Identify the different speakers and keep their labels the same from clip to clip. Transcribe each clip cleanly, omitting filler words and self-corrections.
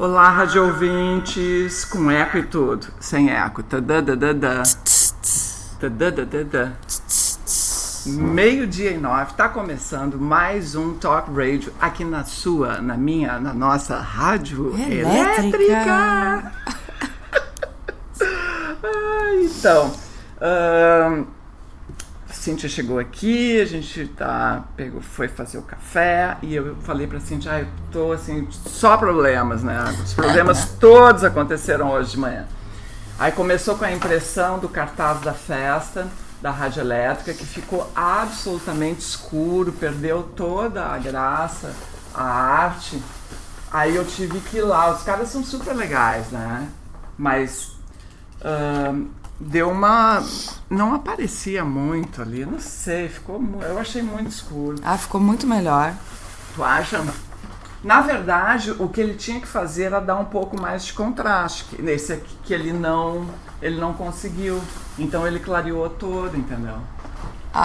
Speaker 1: Olá, rádio ouvintes, com eco e tudo, sem eco. Tadadadada. Tadadadada. 12:09, tá começando mais um Talk Radio aqui na nossa rádio elétrica. Então, Cíntia chegou aqui, a gente foi fazer o café e eu falei pra Cíntia, eu tô assim, só problemas, né? Os problemas todos aconteceram hoje de manhã. Aí começou com a impressão do cartaz da festa da Rádio Elétrica, que ficou absolutamente escuro, perdeu toda a graça, a arte. Aí eu tive que ir lá, os caras são super legais, né? Mas não aparecia muito ali, não sei, eu achei muito escuro.
Speaker 2: Ficou muito melhor.
Speaker 1: Tu acha? Na verdade, o que ele tinha que fazer era dar um pouco mais de contraste, nesse aqui que ele não conseguiu, então ele clareou todo, entendeu?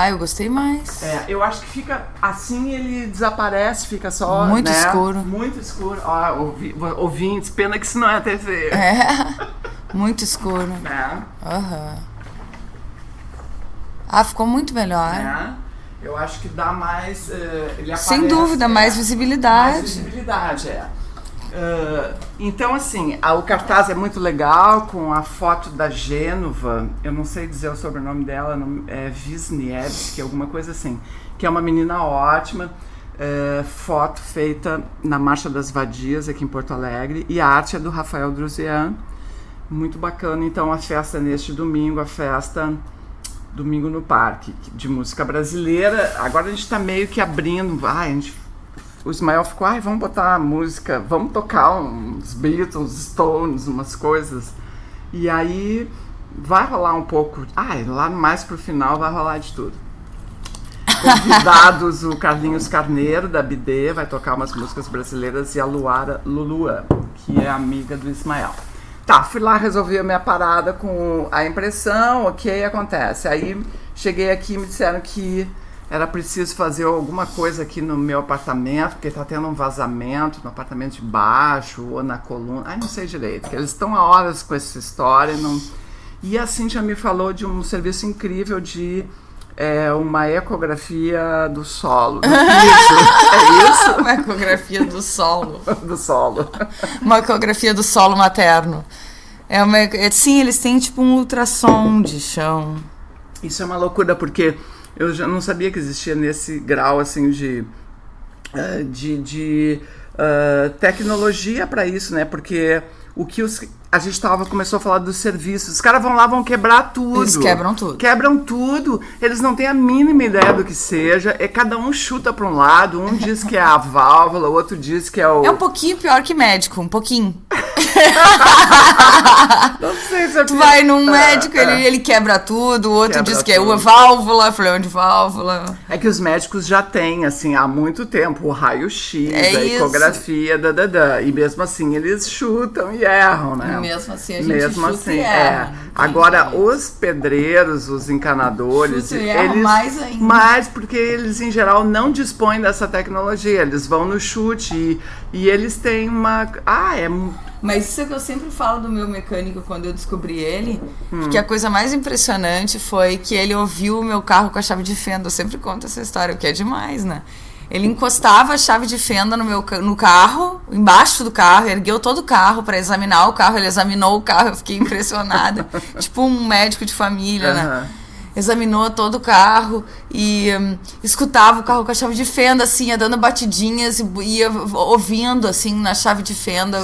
Speaker 2: Eu gostei mais.
Speaker 1: Eu acho que fica assim, ele desaparece, fica só,
Speaker 2: muito,
Speaker 1: né?
Speaker 2: escuro.
Speaker 1: Muito escuro. Ouvintes, pena que isso não é TV.
Speaker 2: Muito escuro.
Speaker 1: Uhum.
Speaker 2: Ficou muito melhor.
Speaker 1: Eu acho que dá mais... ele aparece,
Speaker 2: sem dúvida, mais visibilidade.
Speaker 1: Mais visibilidade, Então, assim, o cartaz é muito legal, com a foto da Gênova, eu não sei dizer o sobrenome dela, é Wisniewski, alguma coisa assim, que é uma menina ótima, foto feita na Marcha das Vadias, aqui em Porto Alegre, e a arte é do Rafael Druzian, muito bacana. Então, a festa neste domingo, Domingo no Parque, de música brasileira. Agora a gente tá meio que abrindo, o Ismael ficou, vamos botar música, vamos tocar uns Beatles, Stones, umas coisas. E aí vai rolar um pouco, lá mais pro final vai rolar de tudo. Convidados, o Carlinhos Carneiro, da BD, vai tocar umas músicas brasileiras, e a Luara Lulua, que é amiga do Ismael. Fui lá, resolvi a minha parada com a impressão, acontece. Aí cheguei aqui e me disseram que era preciso fazer alguma coisa aqui no meu apartamento, porque tá tendo um vazamento no apartamento de baixo ou na coluna. Não sei direito, que eles estão há horas com essa história. E a Cíntia me falou de um serviço incrível de uma ecografia do solo. É isso?
Speaker 2: Uma ecografia do solo.
Speaker 1: Do solo.
Speaker 2: Uma ecografia do solo materno. Sim, eles têm tipo um ultrassom de chão.
Speaker 1: Isso é uma loucura, porque eu já não sabia que existia nesse grau assim de tecnologia para isso, né? Porque a gente começou a falar dos serviços. Os caras vão lá, vão quebrar tudo.
Speaker 2: Eles quebram tudo.
Speaker 1: Quebram tudo. Eles não têm a mínima ideia do que seja. Cada um chuta para um lado. Um diz que é a válvula, o outro diz que é o...
Speaker 2: É um pouquinho pior que médico, um pouquinho.
Speaker 1: Não sei se é
Speaker 2: tu vai num médico, ele quebra tudo, o outro diz que é uma válvula, problema de válvula.
Speaker 1: É que os médicos já têm, assim, há muito tempo, o raio-x, a ecografia, e mesmo assim eles chutam e erram, né?
Speaker 2: Mesmo assim a gente chuta e erra.
Speaker 1: Agora, os pedreiros, os encanadores,
Speaker 2: eles mais ainda.
Speaker 1: Mais porque eles, em geral, não dispõem dessa tecnologia, eles vão no chute e eles têm uma...
Speaker 2: Mas isso é que eu sempre falo do meu mecânico quando eu descobri ele, que a coisa mais impressionante foi que ele ouviu o meu carro com a chave de fenda. Eu sempre conto essa história, o que é demais, né? Ele encostava a chave de fenda no carro, embaixo do carro, ergueu todo o carro para examinar o carro, ele examinou o carro, eu fiquei impressionada. Tipo um médico de família, né? Examinou todo o carro e escutava o carro com a chave de fenda, assim, ia dando batidinhas e ia ouvindo, assim, na chave de fenda.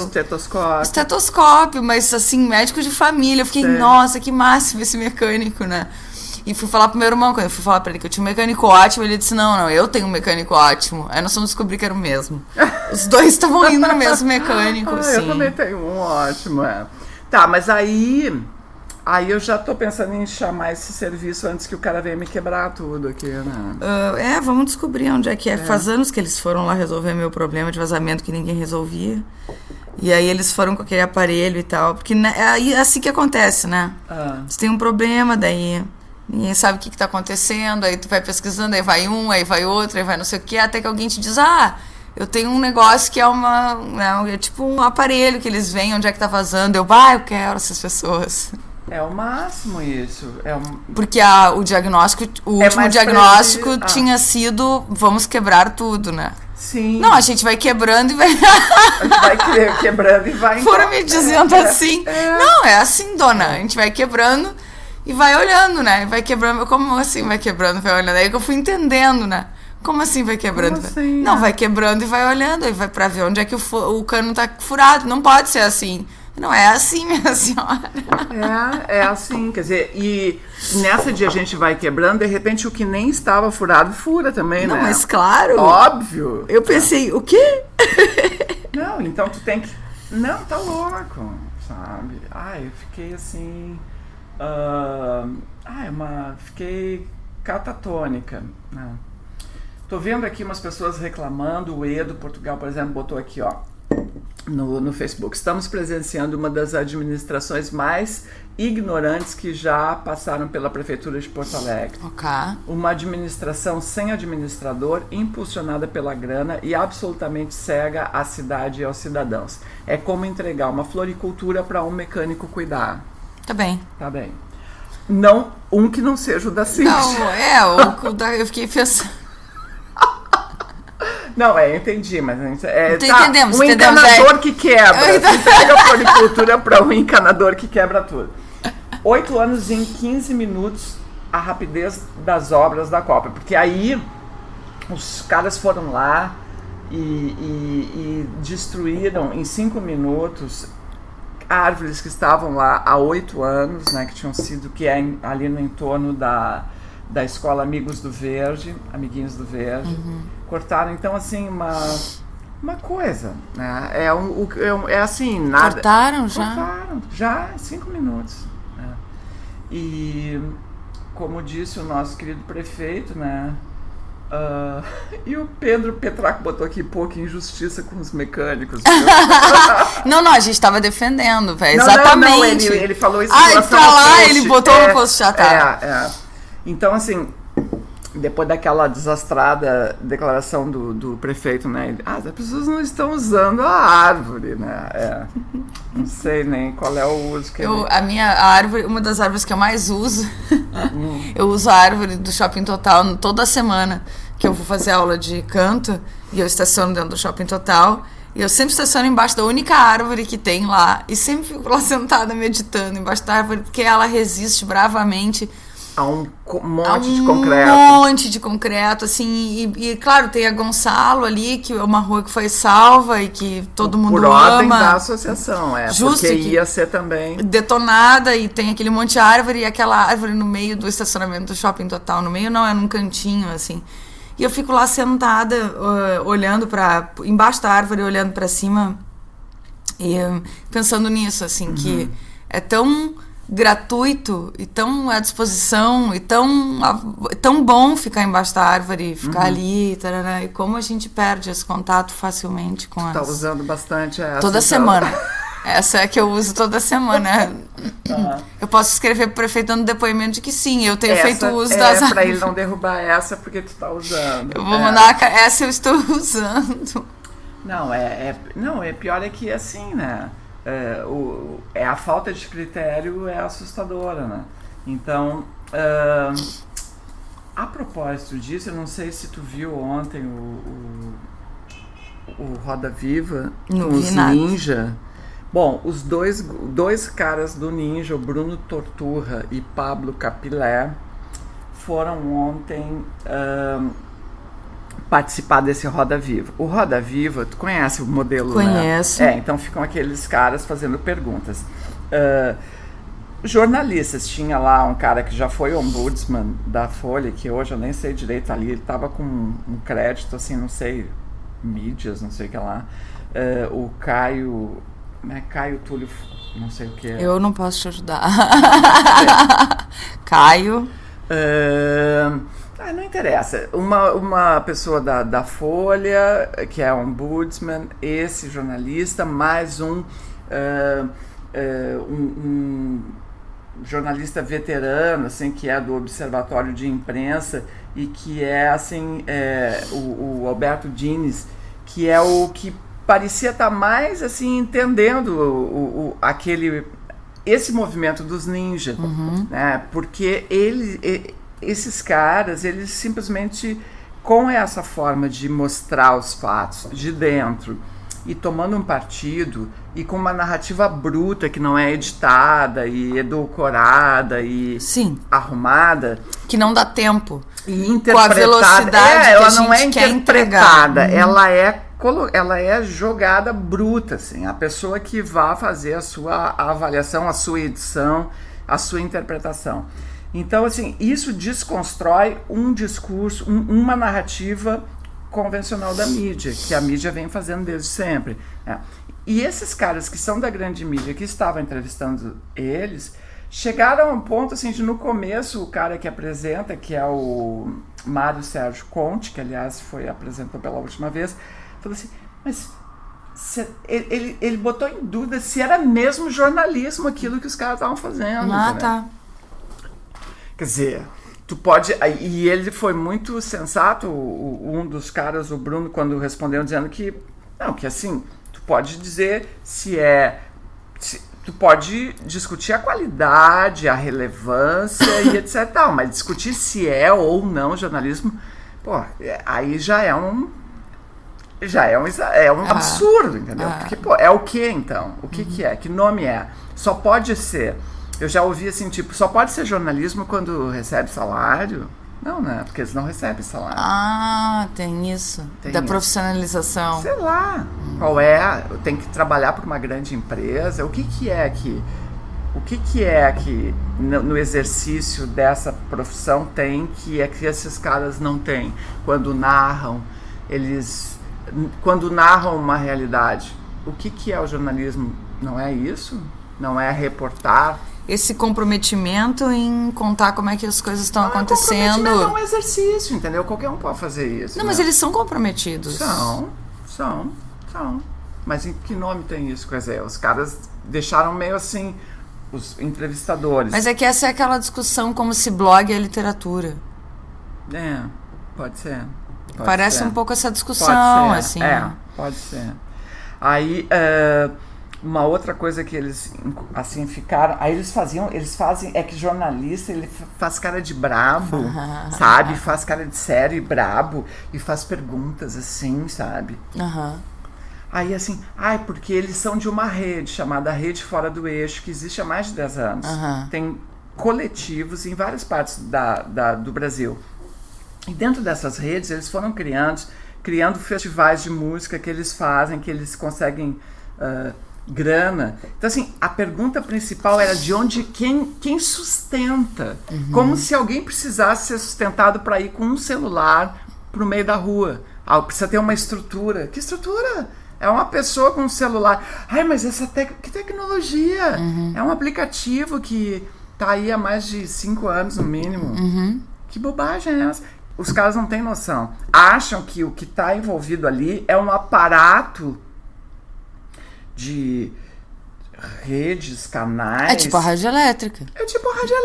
Speaker 2: Estetoscópio, mas, assim, médico de família. Eu fiquei, nossa, que máximo esse mecânico, né? E fui falar pro meu irmão, quando eu fui falar pra ele que eu tinha um mecânico ótimo, ele disse, não, eu tenho um mecânico ótimo. Aí nós fomos descobrir que era o mesmo. Os dois estavam indo no mesmo mecânico, assim.
Speaker 1: Eu também tenho um ótimo, Tá, mas aí eu já tô pensando em chamar esse serviço antes que o cara venha me quebrar tudo aqui, né?
Speaker 2: Vamos descobrir onde é que é. Faz anos que eles foram lá resolver meu problema de vazamento que ninguém resolvia. E aí eles foram com aquele aparelho e tal. Porque é assim que acontece, né? Você tem um problema, daí ninguém sabe o que tá acontecendo, aí tu vai pesquisando, aí vai um, aí vai outro, aí vai não sei o que, até que alguém te diz, Eu tenho um negócio que é é tipo um aparelho que eles veem onde é que tá vazando. Eu quero essas pessoas.
Speaker 1: É o máximo isso.
Speaker 2: Porque o diagnóstico, o último diagnóstico tinha sido, vamos quebrar tudo, né?
Speaker 1: Sim.
Speaker 2: Não, a gente vai quebrando e vai...
Speaker 1: A gente vai quebrando e vai...
Speaker 2: Foram me dizendo assim. Não, é assim, dona. A gente vai quebrando e vai olhando, né? Vai quebrando. Como assim vai quebrando e vai olhando? Aí que eu fui entendendo, né? Como assim vai quebrando?
Speaker 1: Como assim,
Speaker 2: não, vai quebrando e vai olhando. Aí vai pra ver onde é que o cano tá furado. Não pode ser assim. Não é assim, minha senhora.
Speaker 1: É assim, quer dizer, e nessa de a gente vai quebrando, de repente o que nem estava furado fura também,
Speaker 2: não,
Speaker 1: né?
Speaker 2: Não, mas claro.
Speaker 1: Óbvio.
Speaker 2: Eu pensei, o quê?
Speaker 1: Não, então tu tem que... Não, tá louco, sabe? Eu fiquei assim... Fiquei catatônica, né? Tô vendo aqui umas pessoas reclamando, o Edo Portugal, por exemplo, botou aqui, ó, no Facebook. Estamos presenciando uma das administrações mais ignorantes que já passaram pela Prefeitura de Porto Alegre.
Speaker 2: Ok.
Speaker 1: Uma administração sem administrador, impulsionada pela grana e absolutamente cega à cidade e aos cidadãos. É como entregar uma floricultura para um mecânico cuidar.
Speaker 2: Tá bem.
Speaker 1: Tá bem. Não, que não seja o da Cintia.
Speaker 2: Não, eu fiquei pensando...
Speaker 1: Não, entendi, mas
Speaker 2: entendemos.
Speaker 1: Um encanador que quebra. Você pega a floricultura para um encanador que quebra tudo. 8 anos em 15 minutos a rapidez das obras da Copa. Porque aí os caras foram lá e destruíram em 5 minutos árvores que estavam lá há 8 anos, né, que tinham sido, ali no entorno da escola Amiguinhos do Verde. Cortaram, então, assim, uma coisa, né? É assim, nada...
Speaker 2: Cortaram já?
Speaker 1: Cortaram, já em 5 minutos. Né? E, como disse o nosso querido prefeito, né? E o Pedro Petraco botou aqui, que injustiça com os mecânicos.
Speaker 2: Não, a gente estava defendendo, velho, exatamente.
Speaker 1: Não, ele falou isso.
Speaker 2: Pra lá, ele botou no post já tá.
Speaker 1: Então, assim... Depois daquela desastrada declaração do prefeito, né? As pessoas não estão usando a árvore, né? Não sei nem qual é o uso que
Speaker 2: a árvore, uma das árvores que eu mais uso, eu uso a árvore do Shopping Total toda semana, que eu vou fazer aula de canto, e eu estaciono dentro do Shopping Total, e eu sempre estaciono embaixo da única árvore que tem lá, e sempre fico lá sentada meditando embaixo da árvore, porque ela resiste bravamente
Speaker 1: a um monte de concreto.
Speaker 2: Um monte de concreto, assim, e claro, tem a Gonçalo ali, que é uma rua que foi salva e que todo mundo ama. Por ordem
Speaker 1: da associação,
Speaker 2: Justo,
Speaker 1: porque ia ser também...
Speaker 2: Detonada, e tem aquele monte de árvore, e aquela árvore no meio do estacionamento do Shopping Total, no meio não, é num cantinho, assim. E eu fico lá sentada, olhando embaixo da árvore, olhando pra cima, e pensando nisso, assim, que é tão... gratuito e tão à disposição e tão bom ficar embaixo da árvore, ficar ali, tarará, e como a gente perde esse contato facilmente com
Speaker 1: Tá usando bastante essa.
Speaker 2: Toda semana. Essa é que eu uso toda semana. Eu posso escrever pro prefeito dando depoimento de que sim, eu tenho feito uso das árvores.
Speaker 1: Pra ele não derrubar essa porque tu tá usando.
Speaker 2: Eu vou mandar essa eu estou usando.
Speaker 1: Não, pior é que assim, né? A falta de critério é assustadora, né? Então, a propósito disso, eu não sei se tu viu ontem o Roda Viva com os Ninja. Bom, os dois caras do Ninja, o Bruno Torturra e Pablo Capilé, foram ontem participar desse Roda Viva. O Roda Viva, tu conhece o modelo,
Speaker 2: Conheço.
Speaker 1: né? Então ficam aqueles caras fazendo perguntas. Jornalistas, tinha lá um cara que já foi ombudsman da Folha, que hoje eu nem sei direito ali, ele estava com um crédito, assim, não sei, mídias, não sei o que lá. O Caio, né, Caio Túlio, não sei o que é.
Speaker 2: Eu não posso te ajudar. Caio...
Speaker 1: não interessa. Uma pessoa da Folha, que é ombudsman, esse jornalista, mais um jornalista veterano, assim, que é do Observatório de Imprensa e que é, assim, o Alberto Dines, que é o que parecia estar mais assim entendendo esse movimento dos ninjas, né? Porque esses caras, eles simplesmente, com essa forma de mostrar os fatos de dentro e tomando um partido e com uma narrativa bruta que não é editada e edulcorada e arrumada,
Speaker 2: que não dá tempo,
Speaker 1: e interpretada,
Speaker 2: com a velocidade
Speaker 1: ela
Speaker 2: que a
Speaker 1: não é
Speaker 2: gente quer
Speaker 1: interpretada,
Speaker 2: entregar.
Speaker 1: ela é jogada bruta, assim. A pessoa que vai fazer a sua avaliação, a sua edição, a sua interpretação. Então, assim, isso desconstrói um discurso, uma narrativa convencional da mídia, que a mídia vem fazendo desde sempre, né? E esses caras que são da grande mídia, que estavam entrevistando eles, chegaram a um ponto, assim, de no começo, o cara que apresenta, que é o Mário Sérgio Conte, que aliás apresentou pela última vez, falou assim, mas ele botou em dúvida se era mesmo jornalismo aquilo que os caras estavam fazendo.
Speaker 2: Ah, tá.
Speaker 1: Quer dizer, tu pode... E ele foi muito sensato, um dos caras, o Bruno, quando respondeu, dizendo que, não, que assim, tu pode dizer tu pode discutir a qualidade, a relevância e etc. Mas discutir se é ou não jornalismo, pô, aí já é um absurdo, entendeu? Porque, pô, é o que então? O que é? Que nome é? Só pode ser... Eu já ouvi assim, tipo, só pode ser jornalismo quando recebe salário? Não, né? Porque eles não recebem salário.
Speaker 2: Ah, tem isso. Profissionalização.
Speaker 1: Sei lá. Qual é? Tem que trabalhar para uma grande empresa? O que é que... O que é que no exercício dessa profissão tem que esses caras não têm? Quando narram uma realidade. O que é o jornalismo? Não é isso? Não é reportar?
Speaker 2: Esse comprometimento em contar como é que as coisas estão acontecendo.
Speaker 1: É um exercício, entendeu? Qualquer um pode fazer isso.
Speaker 2: Não, mas eles são comprometidos.
Speaker 1: São. Mas em que nome tem isso? Quer dizer, os caras deixaram meio assim, os entrevistadores.
Speaker 2: Mas é que essa é aquela discussão como se blog é literatura.
Speaker 1: Pode ser.
Speaker 2: Parece um pouco essa discussão, assim.
Speaker 1: Pode ser. Aí... uma outra coisa que eles, assim, ficaram... Aí eles fazem... É que jornalista, ele faz cara de brabo, sabe? Faz cara de sério e brabo. E faz perguntas, assim, sabe? Aí, assim... porque eles são de uma rede chamada Rede Fora do Eixo, que existe há mais de 10 anos. Tem coletivos em várias partes do Brasil. E dentro dessas redes, eles foram criando festivais de música que eles fazem, que eles conseguem... grana. Então, assim, a pergunta principal era de onde, quem sustenta. Como se alguém precisasse ser sustentado para ir com um celular pro meio da rua. Precisa ter uma estrutura. Que estrutura? É uma pessoa com um celular. Mas que tecnologia? É um aplicativo que tá aí há mais de 5 anos, no mínimo. Que bobagem é essa? Os caras não têm noção. Acham que o que está envolvido ali é um aparato de redes, canais.
Speaker 2: É tipo a rádio elétrica.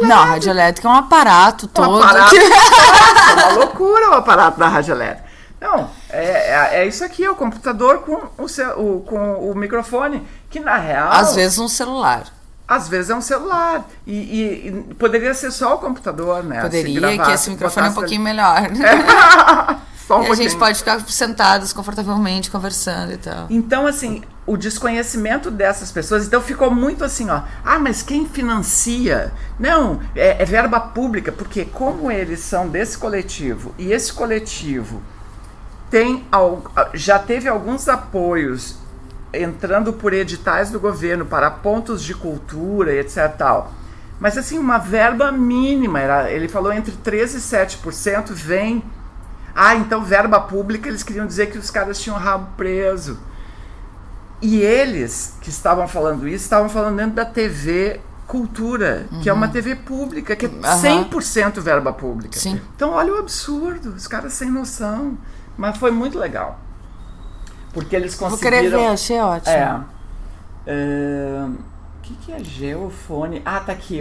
Speaker 1: Não,
Speaker 2: a rádio elétrica é um aparato todo.
Speaker 1: É uma loucura o aparato da rádio elétrica. Não, é isso aqui, é o computador com o microfone, que na real...
Speaker 2: Às vezes um celular.
Speaker 1: Às vezes é um celular. E poderia ser só o computador, né?
Speaker 2: Poderia, que esse microfone é um pouquinho melhor.
Speaker 1: Só um
Speaker 2: e a gente pode ficar sentados confortavelmente, conversando e tal.
Speaker 1: Então, assim, o desconhecimento dessas pessoas... Então ficou muito assim, mas quem financia? Não, é verba pública, porque como eles são desse coletivo, e esse coletivo já teve alguns apoios entrando por editais do governo para pontos de cultura e etc. tal. Mas assim, uma verba mínima, ele falou entre 13% e 7% vem... então verba pública, eles queriam dizer que os caras tinham rabo preso. E eles que estavam falando isso, estavam falando dentro da TV Cultura, que é uma TV pública, que é 100% verba pública.
Speaker 2: Sim.
Speaker 1: Então olha o absurdo, os caras sem noção. Mas foi muito legal. Porque eles conseguiram...
Speaker 2: Vou querer ver, achei ótimo.
Speaker 1: O que é geofone? Tá aqui,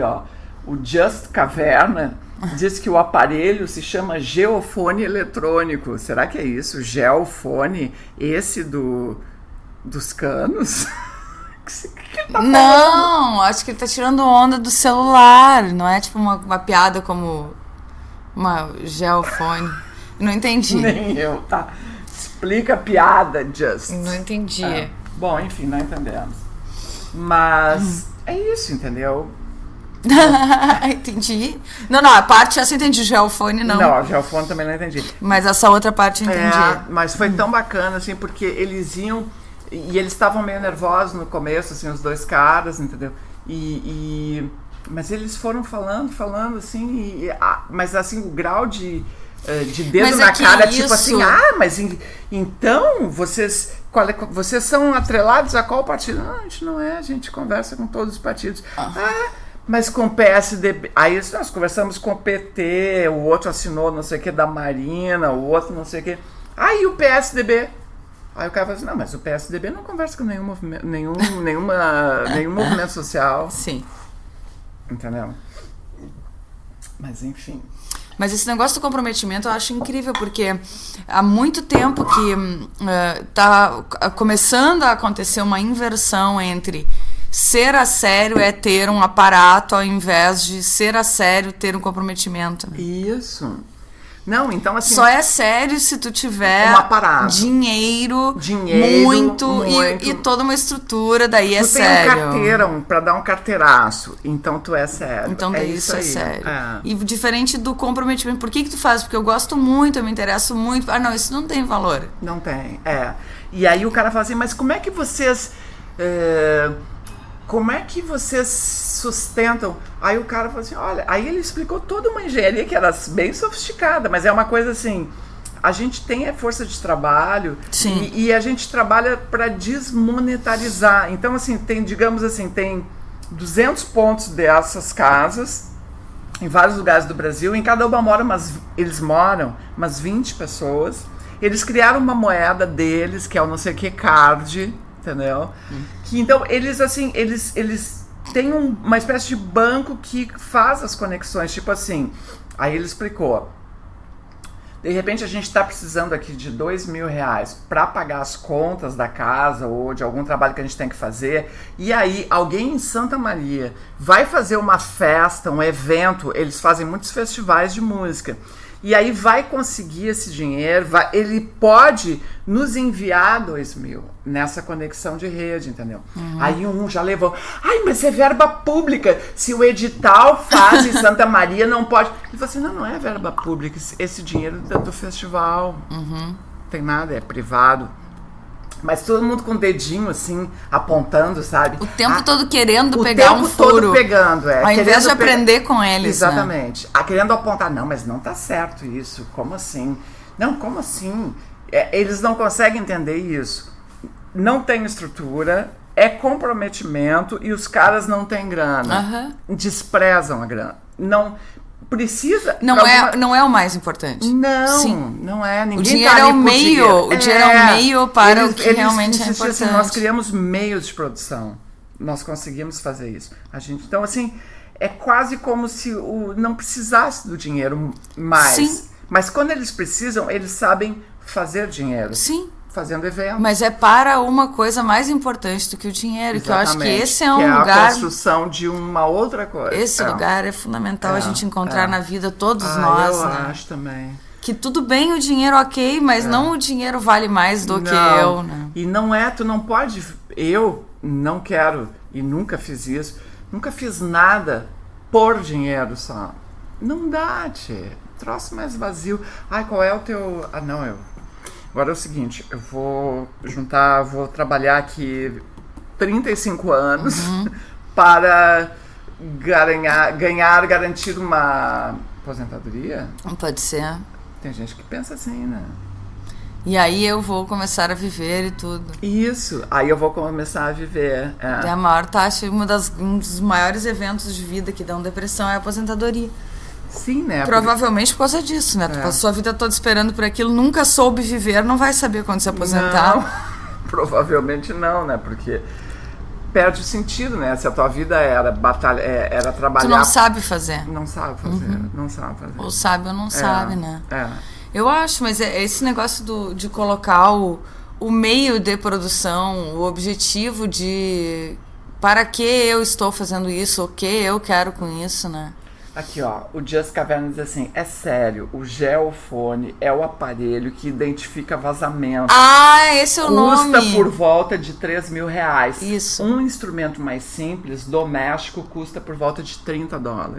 Speaker 1: O Just Caverna diz que o aparelho se chama geofone eletrônico. Será que é isso? Geofone? Esse dos canos?
Speaker 2: Não, acho que ele tá tirando onda do celular. Não é tipo uma piada como uma geofone. Não entendi.
Speaker 1: Nem eu, tá? Explica a piada, Just.
Speaker 2: Não entendi.
Speaker 1: Bom, enfim, não entendemos. Mas é isso, entendeu?
Speaker 2: Entendi. Não, a parte essa eu entendi. Geofone não.
Speaker 1: Não, geofone também não entendi.
Speaker 2: Mas essa outra parte eu entendi.
Speaker 1: Mas foi tão bacana, assim, porque eles iam... E eles estavam meio nervosos no começo, assim, os dois caras, entendeu? Mas eles foram falando, assim, mas assim, o grau de dedo na cara, tipo assim, mas então vocês são atrelados a qual partido? Não, a gente não é, a gente conversa com todos os partidos. Mas com o PSDB, aí nós conversamos com o PT, o outro assinou não sei o que da Marina, o outro não sei o que. Aí o PSDB... Aí o cara fala assim, não, mas o PSDB não conversa com nenhum movimento social.
Speaker 2: Sim.
Speaker 1: Entendeu? Mas enfim.
Speaker 2: Mas esse negócio do comprometimento eu acho incrível, porque há muito tempo que tá começando a acontecer uma inversão entre ser a sério é ter um aparato ao invés de ser a sério ter um comprometimento. Né?
Speaker 1: Isso. Não, então assim...
Speaker 2: Só é sério se tu tiver dinheiro muito. E toda uma estrutura, daí é sério.
Speaker 1: Tu tem carteira, pra dar um carteiraço, então tu é sério.
Speaker 2: Então daí isso é sério. E diferente do comprometimento, por que tu faz? Porque eu gosto muito, eu me interesso muito. Não, isso não tem valor.
Speaker 1: Não tem, E aí o cara fala assim, mas como é que vocês... Como é que vocês sustentam? Aí o cara falou assim, olha, aí ele explicou toda uma engenharia que era bem sofisticada, mas é uma coisa assim, a gente tem a força de trabalho e a gente trabalha para desmonetarizar. Então assim, digamos assim, tem 200 pontos dessas casas em vários lugares do Brasil, em cada uma eles moram umas 20 pessoas. Eles criaram uma moeda deles, que é o não sei o que card, entendeu? Que então eles assim, eles têm uma espécie de banco que faz as conexões, tipo assim. Aí ele explicou. De repente a gente está precisando aqui de R$2.000 para pagar as contas da casa ou de algum trabalho que a gente tem que fazer. E aí alguém em Santa Maria vai fazer uma festa, um evento. Eles fazem muitos festivais de música. E aí vai conseguir esse dinheiro, ele pode nos enviar 2.000 nessa conexão de rede, entendeu? Aí já levou, mas é verba pública, se o edital faz em Santa Maria não pode. Ele falou assim, não é verba pública, esse dinheiro do festival, não tem nada, é privado. Mas todo mundo com o dedinho assim, apontando, sabe?
Speaker 2: O tempo todo querendo pegar um furo. O tempo todo
Speaker 1: pegando,
Speaker 2: Ao invés de aprender com eles,
Speaker 1: exatamente. Né? Querendo apontar, não, mas não tá certo isso. Como assim? Não, como assim? Eles não conseguem entender isso. Não tem estrutura, é comprometimento e os caras não têm grana. Desprezam a grana. Não... Precisa...
Speaker 2: Não é o mais importante.
Speaker 1: Não é. Ninguém
Speaker 2: o dinheiro é o meio. O dinheiro é o meio para o que realmente é importante.
Speaker 1: Assim, nós criamos meios de produção. Nós conseguimos fazer isso. Então, assim, é quase como se não precisasse do dinheiro mais. Sim. Mas quando eles precisam, eles sabem fazer dinheiro.
Speaker 2: Sim.
Speaker 1: Fazendo evento.
Speaker 2: Mas é para uma coisa mais importante do que o dinheiro.
Speaker 1: Exatamente.
Speaker 2: Que eu acho que esse é um
Speaker 1: lugar...
Speaker 2: a
Speaker 1: construção de uma outra coisa.
Speaker 2: Esse lugar é fundamental a gente encontrar na vida, todos nós.
Speaker 1: Eu acho também.
Speaker 2: Que tudo bem o dinheiro, ok, mas não o dinheiro vale mais do que eu. Né?
Speaker 1: E não tu não pode... Eu não quero, e nunca fiz isso, nunca fiz nada por dinheiro só. Não dá, tchê. Troço mais vazio. Qual é o teu... Agora é o seguinte, eu vou trabalhar aqui 35 anos para garantir uma aposentadoria.
Speaker 2: Pode ser.
Speaker 1: Tem gente que pensa assim, né?
Speaker 2: E aí eu vou começar a viver e tudo.
Speaker 1: Isso, aí eu vou começar a viver.
Speaker 2: É a maior taxa, um dos maiores eventos de vida que dão depressão é a aposentadoria.
Speaker 1: Sim, né?
Speaker 2: Provavelmente por causa disso, né? Tu passou a vida toda esperando por aquilo, nunca soube viver, não vai saber quando se aposentar.
Speaker 1: Não, provavelmente não, né? Porque perde o sentido, né? Se a tua vida era era trabalhar...
Speaker 2: Tu não sabe fazer.
Speaker 1: Não sabe fazer, não sabe fazer.
Speaker 2: Ou sabe ou não sabe, né?
Speaker 1: É.
Speaker 2: Eu acho, mas esse negócio de colocar o meio de produção, o objetivo de para que eu estou fazendo isso, o que eu quero com isso, né?
Speaker 1: Aqui, ó, o Just Caverna diz assim, é sério, o geofone é o aparelho que identifica vazamento.
Speaker 2: Ah, esse é o nome.
Speaker 1: Custa por volta de R$3.000.
Speaker 2: Isso.
Speaker 1: Um instrumento mais simples, doméstico, custa por volta de $30.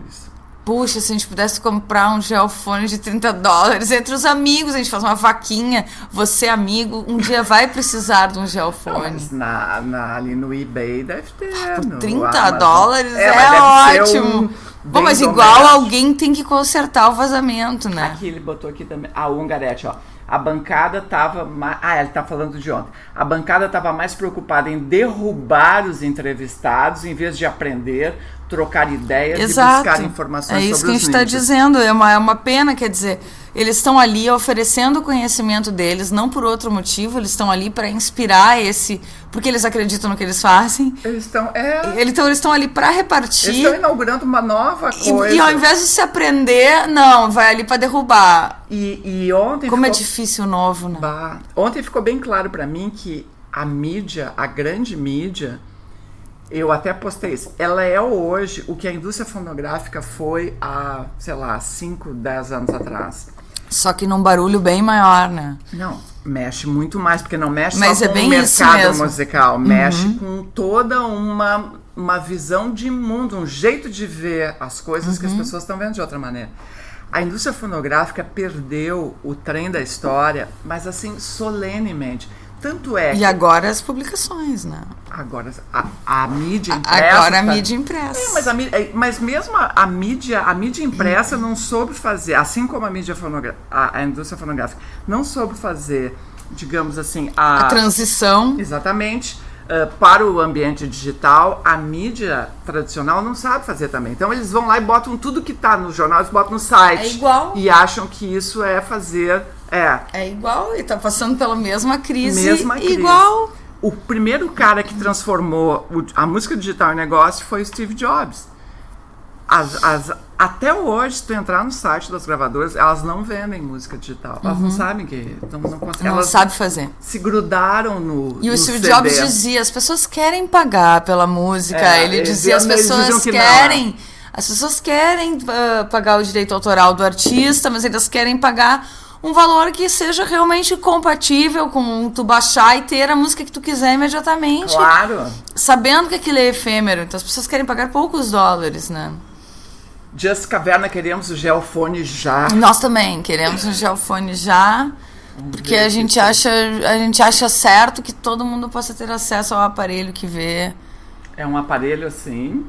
Speaker 2: Puxa, se a gente pudesse comprar um geofone de $30 entre os amigos, a gente faz uma vaquinha. Você, amigo, um dia vai precisar de um geofone.
Speaker 1: Não, mas ali no eBay deve ter.
Speaker 2: Por
Speaker 1: no
Speaker 2: $30
Speaker 1: Amazon.
Speaker 2: é ótimo. Bom, mas igual
Speaker 1: doméstico.
Speaker 2: alguém tem que consertar o vazamento, né?
Speaker 1: Aqui ele botou aqui também. A Ungarete, ó. A bancada tava mais... ele tá falando de ontem. A bancada tava mais preocupada em derrubar os entrevistados em vez de aprender, trocar ideias
Speaker 2: Exato.
Speaker 1: e buscar informações sobre os
Speaker 2: É isso que a gente está
Speaker 1: nichos.
Speaker 2: dizendo. É uma pena, quer dizer, eles estão ali oferecendo o conhecimento deles, não por outro motivo, eles estão ali para inspirar porque eles acreditam no que eles fazem.
Speaker 1: Eles estão...
Speaker 2: Então eles estão ali para repartir.
Speaker 1: Eles estão inaugurando uma nova coisa.
Speaker 2: E ao invés de se aprender, não, vai ali para derrubar.
Speaker 1: E ontem
Speaker 2: Como é difícil o novo, né?
Speaker 1: Ontem ficou bem claro para mim que a mídia, a grande mídia, eu até postei isso, ela é hoje o que a indústria fonográfica foi há, sei lá, 5, 10 anos atrás.
Speaker 2: Só que num barulho bem maior, né?
Speaker 1: Não, mexe muito mais, porque não mexe
Speaker 2: Mas
Speaker 1: só com
Speaker 2: bem
Speaker 1: o mercado
Speaker 2: isso mesmo.
Speaker 1: musical, mexe com toda uma visão de mundo, um jeito de ver as coisas que as pessoas estão vendo de outra maneira. A indústria fonográfica perdeu o trem da história, mas assim, solenemente. Tanto é
Speaker 2: E
Speaker 1: que
Speaker 2: agora as publicações, né?
Speaker 1: agora a mídia impressa...
Speaker 2: Agora a mídia impressa.
Speaker 1: Mas mesmo a mídia impressa não soube fazer, assim como a mídia fonográfica, a indústria fonográfica não soube fazer, digamos assim,
Speaker 2: A transição.
Speaker 1: Exatamente. Para o ambiente digital, a mídia tradicional não sabe fazer também. Então eles vão lá e botam tudo que está no jornal, eles botam no site.
Speaker 2: É igual.
Speaker 1: E acham que isso é fazer...
Speaker 2: É igual, e tá passando pela mesma crise.
Speaker 1: Mesma crise.
Speaker 2: Igual.
Speaker 1: O primeiro cara que transformou a música digital em negócio foi o Steve Jobs. Até hoje, se tu entrar no site das gravadoras, elas não vendem música digital. Elas não sabem que...
Speaker 2: Não sabe fazer.
Speaker 1: Se grudaram no
Speaker 2: E o
Speaker 1: no
Speaker 2: Steve
Speaker 1: CD.
Speaker 2: Jobs dizia, as pessoas querem pagar pela música. Ele dizia, as
Speaker 1: eles
Speaker 2: pessoas
Speaker 1: diziam que
Speaker 2: querem... As pessoas querem pagar o direito autoral do artista, mas elas querem pagar um valor que seja realmente compatível com tu baixar e ter a música que tu quiser imediatamente.
Speaker 1: Claro.
Speaker 2: Sabendo que aquilo é efêmero. Então as pessoas querem pagar poucos dólares, né?
Speaker 1: Just Caverna, queremos o geofone já.
Speaker 2: Nós também queremos um geofone já, porque a gente acha certo que todo mundo possa ter acesso ao aparelho que vê.
Speaker 1: É um aparelho assim.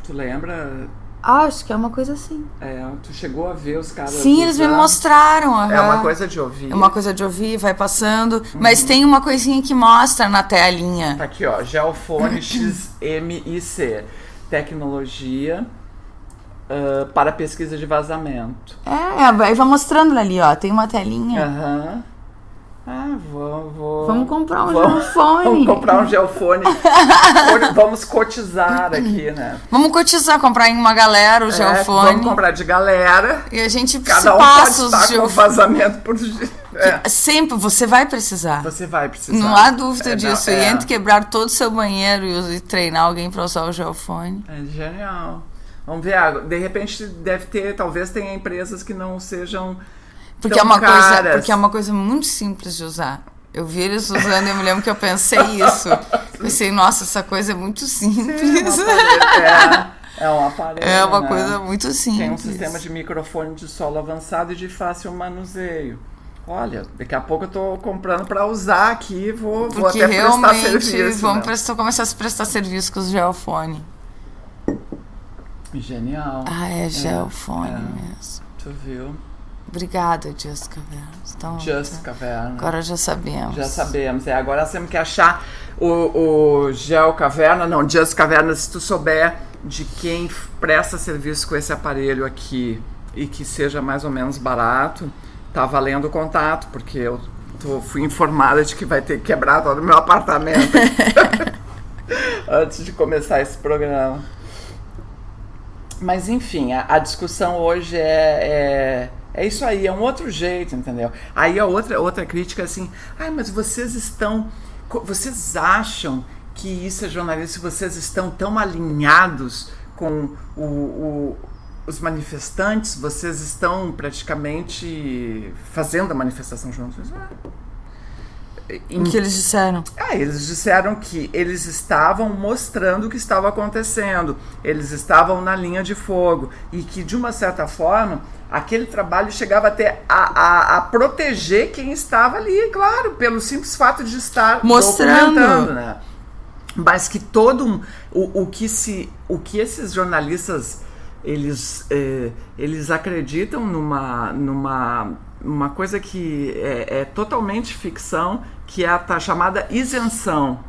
Speaker 1: Tu lembra?
Speaker 2: Acho que é uma coisa assim.
Speaker 1: Tu chegou a ver os caras.
Speaker 2: Sim, eles me
Speaker 1: usando?
Speaker 2: mostraram.
Speaker 1: É uma coisa de ouvir.
Speaker 2: É uma coisa de ouvir, vai passando. Mas tem uma coisinha que mostra na telinha.
Speaker 1: Tá aqui, ó. Geofone XMIC. Tecnologia para pesquisa de vazamento.
Speaker 2: Vai mostrando ali, ó. Tem uma telinha.
Speaker 1: Aham.
Speaker 2: Vamos comprar um geofone.
Speaker 1: Vamos comprar um geofone. Vamos cotizar aqui, né?
Speaker 2: Vamos cotizar, comprar em uma galera o geofone.
Speaker 1: Vamos comprar de galera.
Speaker 2: E a gente
Speaker 1: Cada um
Speaker 2: passa
Speaker 1: pode
Speaker 2: os
Speaker 1: estar com vazamento por...
Speaker 2: Sempre, você vai precisar.
Speaker 1: Você vai precisar.
Speaker 2: Não há dúvida disso.
Speaker 1: Não,
Speaker 2: E entre quebrar todo o seu banheiro e treinar alguém para usar o geofone.
Speaker 1: É genial. Vamos ver. De repente, talvez tenha empresas que não sejam
Speaker 2: porque é uma coisa muito simples de usar. Eu vi eles usando e eu me lembro que eu pensei isso. Pensei, nossa, essa coisa é muito simples.
Speaker 1: É um aparelho.
Speaker 2: É uma
Speaker 1: né?
Speaker 2: coisa muito simples.
Speaker 1: Tem um sistema de microfone de solo avançado e de fácil manuseio. Olha, daqui a pouco eu tô comprando para usar aqui, vou até prestar serviço.
Speaker 2: Vamos começar a se prestar serviço com os geofone.
Speaker 1: Genial.
Speaker 2: É geofone mesmo.
Speaker 1: Tu viu?
Speaker 2: Obrigada, Just Caverna. Então,
Speaker 1: Just Caverna.
Speaker 2: Agora já sabemos.
Speaker 1: Já sabemos. Agora nós temos que achar o Geo Caverna, não, Just Caverna, se tu souber de quem presta serviço com esse aparelho aqui e que seja mais ou menos barato, tá valendo o contato, porque eu fui informada de que vai ter que quebrar todo o meu apartamento antes de começar esse programa. Mas enfim, a discussão hoje é isso aí, é um outro jeito, entendeu? Aí a outra crítica é assim, mas vocês acham que isso é jornalismo, vocês estão tão alinhados com os manifestantes, vocês estão praticamente fazendo a manifestação juntos.
Speaker 2: O que eles disseram?
Speaker 1: Eles disseram que eles estavam mostrando o que estava acontecendo, eles estavam na linha de fogo e que, de uma certa forma, aquele trabalho chegava até a proteger quem estava ali, claro, pelo simples fato de estar documentando, né? Mas que o que esses jornalistas eles acreditam numa coisa que é totalmente ficção, que é a chamada isenção.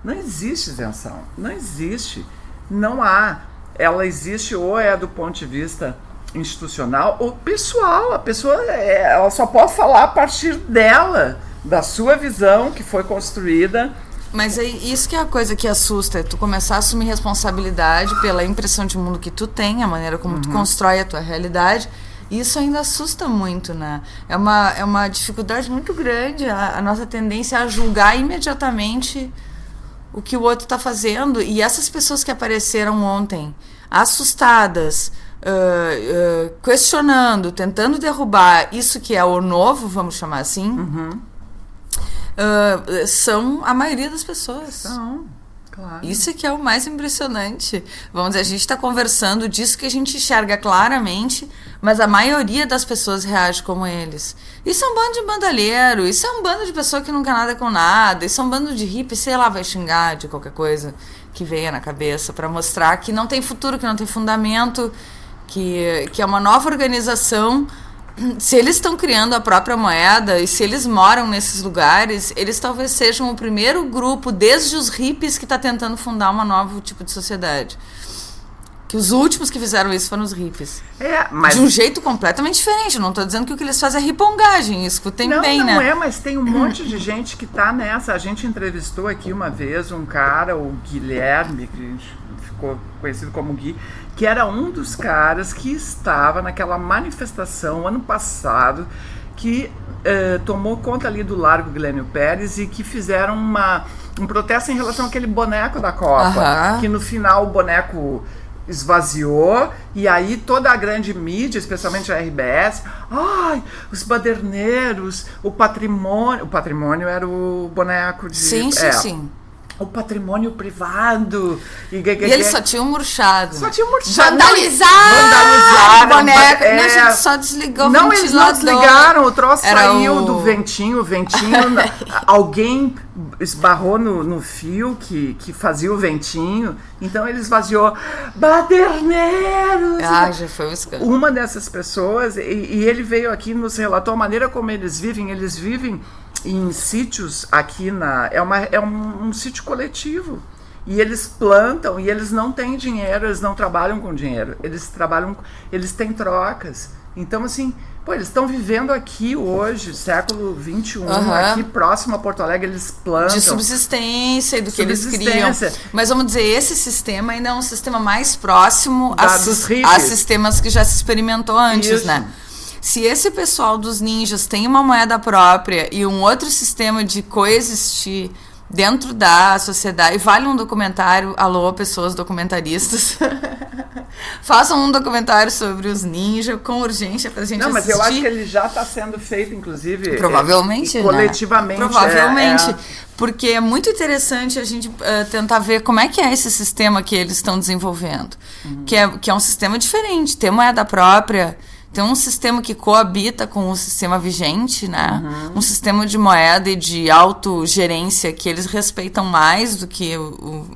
Speaker 1: Não existe isenção, não existe, não há. Ela existe ou é do ponto de vista institucional ou pessoal. A pessoa ela só pode falar a partir dela, da sua visão que foi construída.
Speaker 2: Mas é isso que é a coisa que assusta, é tu começar a assumir responsabilidade pela impressão de mundo que tu tem, a maneira como tu constrói a tua realidade. Isso ainda assusta muito, né? É uma dificuldade muito grande, a nossa tendência a julgar imediatamente o que o outro está fazendo. E essas pessoas que apareceram ontem, assustadas, questionando, tentando derrubar isso que é o novo, vamos chamar assim, são a maioria das pessoas.
Speaker 1: São, claro.
Speaker 2: Isso que é o mais impressionante. Vamos dizer, a gente está conversando disso que a gente enxerga claramente, mas a maioria das pessoas reage como eles. Isso é um bando de bandalheiro, isso é um bando de pessoa que não quer nada com nada, isso é um bando de hippie, sei lá, vai xingar de qualquer coisa que venha na cabeça para mostrar que não tem futuro, que não tem fundamento, que é uma nova organização. Se eles estão criando a própria moeda e se eles moram nesses lugares, eles talvez sejam o primeiro grupo, desde os hippies, que está tentando fundar um novo tipo de sociedade. Que os últimos que fizeram isso foram os hippies.
Speaker 1: Mas...
Speaker 2: De um jeito completamente diferente. Eu não estou dizendo que o que eles fazem é ripongagem, escutem bem, né?
Speaker 1: Não, mas tem um monte de gente que está nessa. A gente entrevistou aqui uma vez um cara, o Guilherme, que a gente ficou conhecido como Gui, que era um dos caras que estava naquela manifestação ano passado, que tomou conta ali do Largo Glênio Pérez e que fizeram um protesto em relação àquele boneco da Copa, que no final o boneco esvaziou e aí toda a grande mídia, especialmente a RBS, os baderneiros, o patrimônio era o boneco de...
Speaker 2: Sim.
Speaker 1: O patrimônio privado.
Speaker 2: E eles só tinham murchado.
Speaker 1: Vandalizaram.
Speaker 2: Boneco. Não, a gente só desligou o ventilador.
Speaker 1: Não, eles não desligaram. O troço saiu do ventinho. O ventinho... alguém esbarrou no fio que fazia o ventinho. Então ele esvaziou. Baderneiros!
Speaker 2: Já foi um escândalo.
Speaker 1: Uma dessas pessoas, e ele veio aqui e nos relatou a maneira como eles vivem. Eles vivem em sítios aqui é um sítio coletivo e eles plantam e eles não têm dinheiro, eles não trabalham com dinheiro, eles têm trocas. Então assim, eles estão vivendo aqui hoje, século XXI, aqui próximo a Porto Alegre, eles plantam.
Speaker 2: De subsistência e do que eles criam. Mas vamos dizer, esse sistema ainda é um sistema mais próximo a sistemas que já se experimentou antes, né? Se esse pessoal dos ninjas tem uma moeda própria e um outro sistema de coexistir dentro da sociedade, vale um documentário, alô, pessoas documentaristas, façam um documentário sobre os ninjas com urgência pra gente assistir.
Speaker 1: Mas eu acho que ele já está sendo feito, inclusive,
Speaker 2: provavelmente,
Speaker 1: coletivamente.
Speaker 2: Né? Provavelmente, porque é muito interessante a gente tentar ver como é que é esse sistema que eles estão desenvolvendo, que é um sistema diferente, ter moeda própria. Tem um sistema que coabita com o sistema vigente, né? Um sistema de moeda e de autogerência que eles respeitam mais do que,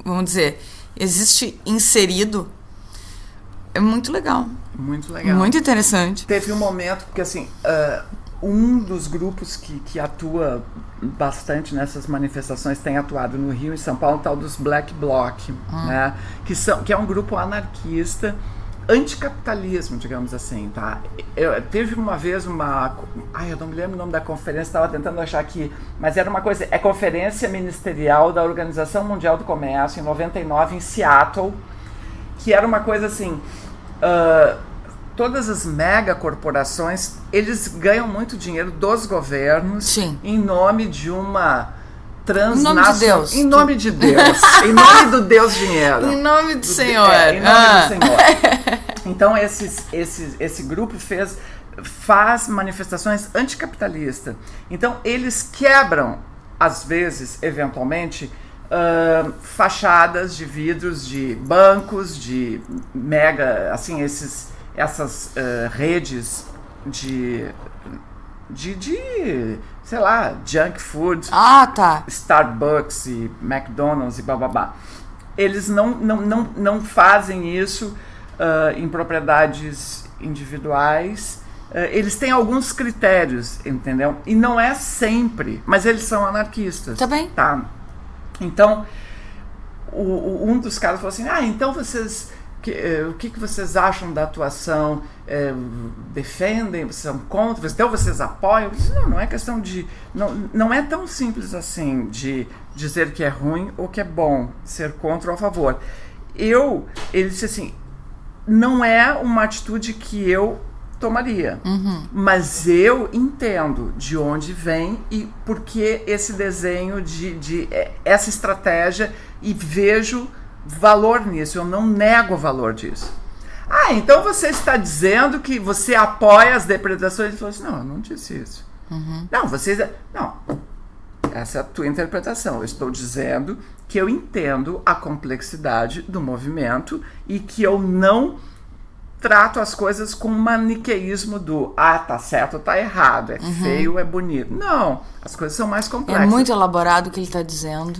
Speaker 2: vamos dizer, existe inserido. É muito legal.
Speaker 1: Muito legal.
Speaker 2: Muito interessante.
Speaker 1: Teve um momento, porque assim, um dos grupos que atua bastante nessas manifestações, tem atuado no Rio e São Paulo, o tal dos Black Bloc, né? Que é um grupo anarquista, anticapitalismo, digamos assim, tá? Teve uma vez eu não me lembro o nome da conferência, estava tentando achar aqui, mas era uma coisa, Conferência Ministerial da Organização Mundial do Comércio, em 99, em Seattle, que era uma coisa assim, todas as megacorporações, eles ganham muito dinheiro dos governos.
Speaker 2: Sim.
Speaker 1: Em nome de uma transnacional.
Speaker 2: Em nome de Deus.
Speaker 1: Em nome de Deus. Em nome do Deus dinheiro.
Speaker 2: Em nome do Senhor.
Speaker 1: Em nome do Senhor. Então esse grupo faz manifestações anticapitalistas. Então eles quebram, às vezes, eventualmente, fachadas de vidros de bancos, de mega, assim, essas redes de sei lá, junk food,
Speaker 2: Tá.
Speaker 1: Starbucks e McDonald's e bababá. Eles não fazem isso em propriedades individuais. Eles têm alguns critérios, entendeu? E não é sempre, mas eles são anarquistas.
Speaker 2: Tá bem.
Speaker 1: Tá? Então, um dos caras falou assim, então vocês... o que vocês acham da atuação? Defendem? Vocês são contra? Então vocês apoiam? Eu disse, não é questão de... Não é tão simples assim de dizer que é ruim ou que é bom, ser contra ou a favor. Ele disse assim, não é uma atitude que eu tomaria, mas eu entendo de onde vem e por que esse desenho essa estratégia, e vejo valor nisso, eu não nego o valor disso. Então você está dizendo que você apoia as depredações? Ele falou assim, não, eu não disse isso. Não, essa é a tua interpretação. Eu estou dizendo que eu entendo a complexidade do movimento e que eu não trato as coisas com maniqueísmo do tá certo ou tá errado, é feio, é bonito. Não, as coisas são mais complexas.
Speaker 2: É muito elaborado o que ele está dizendo.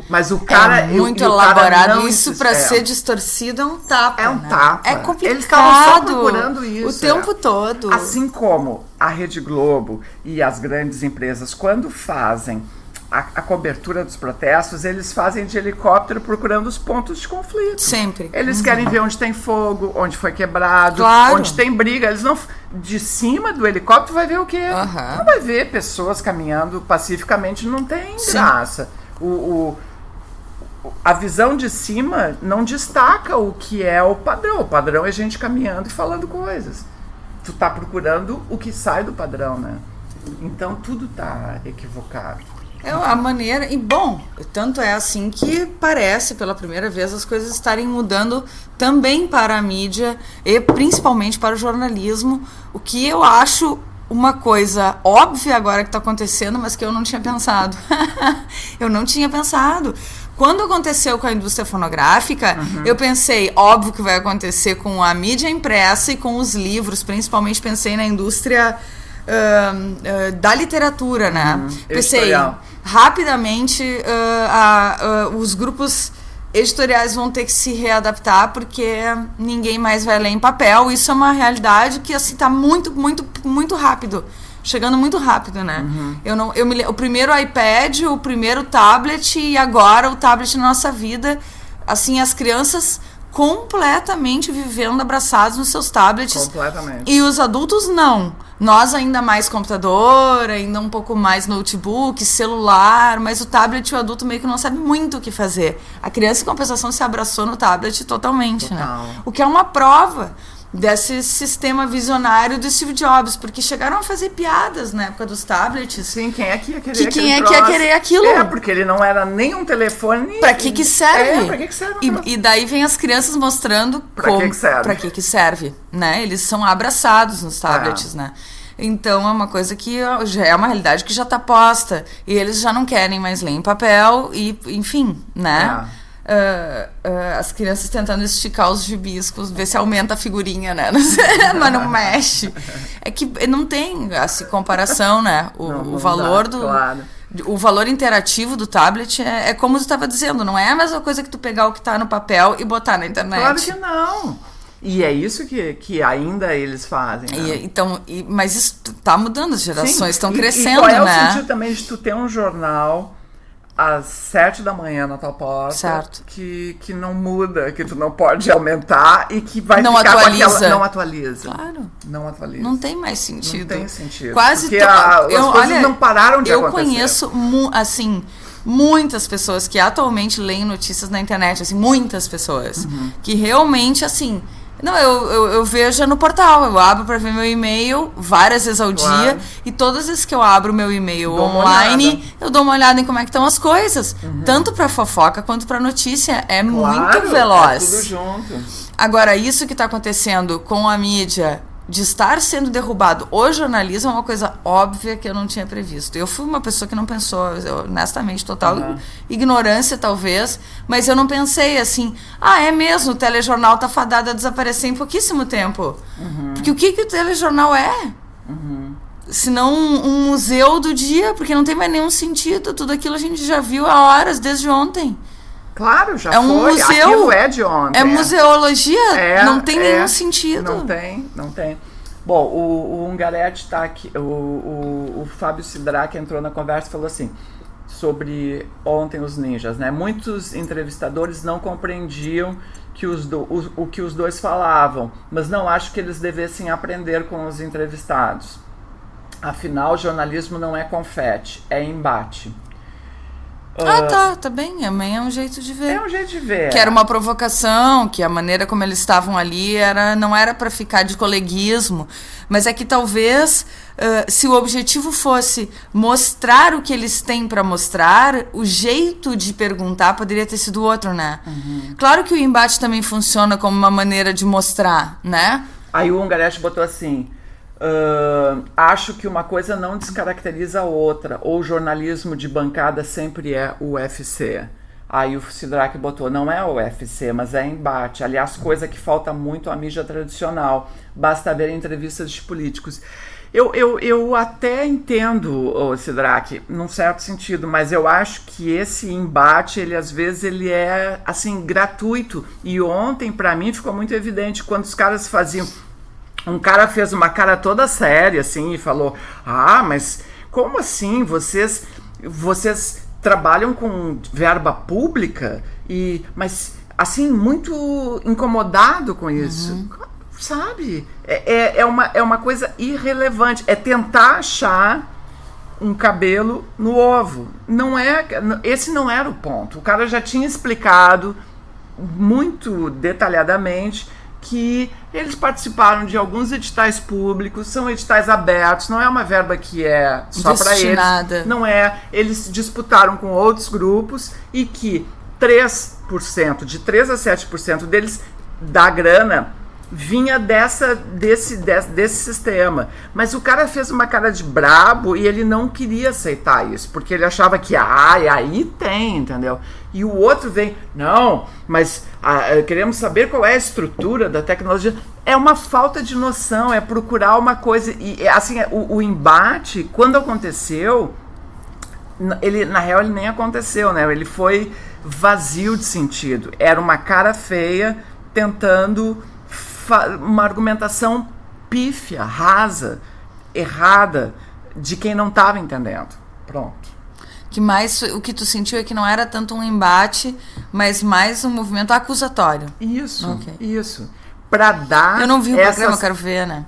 Speaker 1: Mas o cara...
Speaker 2: É muito elaborado. Isso, para ser distorcido, é um tapa.
Speaker 1: É um tapa.
Speaker 2: É complicado.
Speaker 1: Eles estavam só procurando isso.
Speaker 2: O tempo todo.
Speaker 1: Assim como a Rede Globo e as grandes empresas, quando fazem a cobertura dos protestos, eles fazem de helicóptero procurando os pontos de conflito.
Speaker 2: Sempre.
Speaker 1: Eles querem ver onde tem fogo, onde foi quebrado, onde tem briga. Eles não... De cima do helicóptero vai ver o quê? Não vai ver pessoas caminhando pacificamente, não tem graça. A visão de cima não destaca o que é o padrão. O padrão é gente caminhando e falando coisas. Tu tá procurando o que sai do padrão, né? Então tudo tá equivocado.
Speaker 2: É a maneira... E bom, tanto é assim que parece pela primeira vez as coisas estarem mudando também para a mídia e principalmente para o jornalismo, o que eu acho uma coisa óbvia agora que está acontecendo, mas que eu não tinha pensado. Eu não tinha pensado. Quando aconteceu com a indústria fonográfica, eu pensei, óbvio que vai acontecer com a mídia impressa e com os livros, principalmente pensei na indústria da literatura, né? Pensei, rapidamente, os grupos editoriais vão ter que se readaptar porque ninguém mais vai ler em papel. Isso é uma realidade que assim tá muito, muito, muito rápido, chegando muito rápido, né? O primeiro iPad, o primeiro tablet e agora o tablet na nossa vida, assim, as crianças completamente vivendo abraçados nos seus tablets.
Speaker 1: Completamente.
Speaker 2: E os adultos não. Nós ainda mais computador, ainda um pouco mais notebook, celular, mas o tablet, o adulto meio que não sabe muito o que fazer. A criança, em compensação, se abraçou no tablet totalmente, né? O que é uma prova desse sistema visionário do Steve Jobs, porque chegaram a fazer piadas na época dos tablets.
Speaker 1: Sim, quem é que ia querer
Speaker 2: aquilo? Quem é que ia querer aquilo?
Speaker 1: Porque ele não era nem um telefone.
Speaker 2: Pra que serve?
Speaker 1: Pra que serve?
Speaker 2: E daí vem as crianças mostrando
Speaker 1: pra
Speaker 2: que serve, né? Eles são abraçados nos tablets, né? Então é uma coisa que já é uma realidade que já tá posta. E eles já não querem mais ler em papel e, enfim, né? As crianças tentando esticar os gibiscos, ver se aumenta a figurinha, né? Mas não mexe. É que não tem essa comparação, né? O valor do... Claro. O valor interativo do tablet é como eu estava dizendo, não é a mesma coisa que tu pegar o que está no papel e botar na internet.
Speaker 1: Claro que não. E é isso que ainda eles fazem, né?
Speaker 2: Mas isso tá mudando, as gerações estão crescendo,
Speaker 1: qual é
Speaker 2: né?
Speaker 1: o sentido também de tu ter um jornal às 7 da manhã na tua porta,
Speaker 2: certo,
Speaker 1: que não muda, que tu não pode aumentar e que vai
Speaker 2: não
Speaker 1: ficar
Speaker 2: atualiza.
Speaker 1: com aquela... Não atualiza.
Speaker 2: Claro.
Speaker 1: Não atualiza.
Speaker 2: Não tem mais sentido.
Speaker 1: Não tem sentido.
Speaker 2: Quase
Speaker 1: porque as coisas não pararam de acontecer.
Speaker 2: Eu conheço, assim, muitas pessoas que atualmente leem notícias na internet, assim, muitas pessoas, que realmente, assim... Não, eu vejo no portal, eu abro para ver meu e-mail várias vezes ao dia, e todas as vezes que eu abro meu e-mail online, eu dou uma olhada em como é que estão as coisas, tanto para fofoca quanto para notícia, muito veloz.
Speaker 1: É tudo junto.
Speaker 2: Agora, isso que está acontecendo com a mídia, de estar sendo derrubado o jornalismo, é uma coisa óbvia que eu não tinha previsto. Eu fui uma pessoa que não pensou, honestamente, total ignorância talvez, mas eu não pensei assim, é mesmo, o telejornal tá fadado a desaparecer em pouquíssimo tempo. Porque o que o telejornal é? Senão um museu do dia, porque não tem mais nenhum sentido, tudo aquilo a gente já viu há horas, desde ontem.
Speaker 1: Claro, já
Speaker 2: é um
Speaker 1: foi.
Speaker 2: Museu,
Speaker 1: aquilo é de ontem.
Speaker 2: É museologia, não tem nenhum sentido.
Speaker 1: Não tem. Bom, o Ungaretti está aqui, o Fábio Sidraque entrou na conversa e falou assim, sobre ontem os ninjas, né? Muitos entrevistadores não compreendiam que o que os dois falavam, mas não acho que eles devessem aprender com os entrevistados. Afinal, jornalismo não é confete, é embate.
Speaker 2: Tá bem, também é um jeito de ver.
Speaker 1: É um jeito de ver.
Speaker 2: Que era uma provocação, que a maneira como eles estavam ali não era para ficar de coleguismo, mas é que talvez, se o objetivo fosse mostrar o que eles têm para mostrar, o jeito de perguntar poderia ter sido outro, né? Claro que o embate também funciona como uma maneira de mostrar, né?
Speaker 1: Aí o Ungaretti botou assim... acho que uma coisa não descaracteriza a outra, ou jornalismo de bancada sempre é o UFC. Aí o Sidraque botou, não é o UFC, mas é embate. Aliás, coisa que falta muito à mídia tradicional. Basta ver entrevistas de políticos. Eu até entendo, Sidraque, num certo sentido, mas eu acho que esse embate, às vezes, ele é, assim, gratuito. E ontem, pra mim, ficou muito evidente quando os caras faziam... Um cara fez uma cara toda séria, assim, e falou, mas como assim? Vocês trabalham com verba pública? Mas, assim, muito incomodado com isso. Sabe? É uma coisa irrelevante. É tentar achar um cabelo no ovo. Esse não era o ponto. O cara já tinha explicado muito detalhadamente que eles participaram de alguns editais públicos, são editais abertos, não é uma verba que é só para eles, não é, eles disputaram com outros grupos e que 3%, de 3 a 7% deles, da grana, vinha desse sistema. Mas o cara fez uma cara de brabo e ele não queria aceitar isso, porque ele achava que, aí tem, entendeu? E o outro vem, não, mas queremos saber qual é a estrutura da tecnologia. É uma falta de noção, é procurar uma coisa. E assim, o embate, quando aconteceu, na real ele nem aconteceu, né? Ele foi vazio de sentido. Era uma cara feia tentando uma argumentação pífia, rasa, errada, de quem não estava entendendo. Pronto.
Speaker 2: O que tu sentiu é que não era tanto um embate, mas mais um movimento acusatório.
Speaker 1: Isso, isso. Para dar...
Speaker 2: Eu não vi o programa, eu quero ver, né?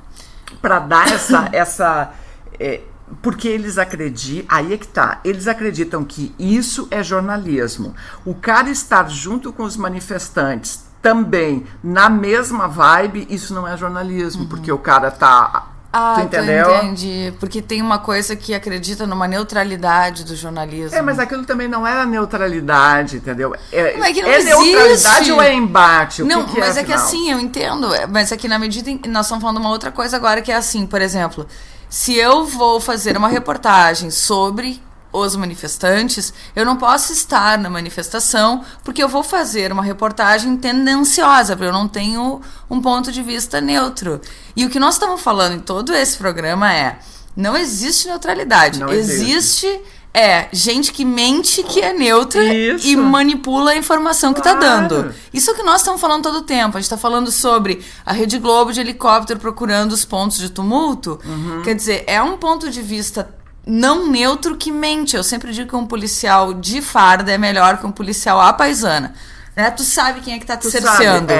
Speaker 1: Para dar essa porque eles acreditam... Aí é que tá. Eles acreditam que isso é jornalismo. O cara estar junto com os manifestantes também na mesma vibe, isso não é jornalismo, porque o cara tá... tu entendeu?
Speaker 2: Entendi. Porque tem uma coisa que acredita numa neutralidade do jornalismo.
Speaker 1: Mas aquilo também não é neutralidade, entendeu?
Speaker 2: É que não
Speaker 1: existe. Neutralidade ou é embate?
Speaker 2: Mas é que assim, eu entendo. Mas é que na medida em que nós estamos falando uma outra coisa agora, que é assim, por exemplo, se eu vou fazer uma reportagem sobre os manifestantes, eu não posso estar na manifestação porque eu vou fazer uma reportagem tendenciosa, porque eu não tenho um ponto de vista neutro. E o que nós estamos falando em todo esse programa não existe neutralidade.
Speaker 1: Não
Speaker 2: existe gente que mente que é neutra e manipula a informação que está dando. Isso é o que nós estamos falando todo o tempo. A gente está falando sobre a Rede Globo de helicóptero procurando os pontos de tumulto. Quer dizer, é um ponto de vista não neutro que mente. Eu sempre digo que um policial de farda é melhor que um policial à paisana. Né? Tu sabe quem é que tá te cerceando.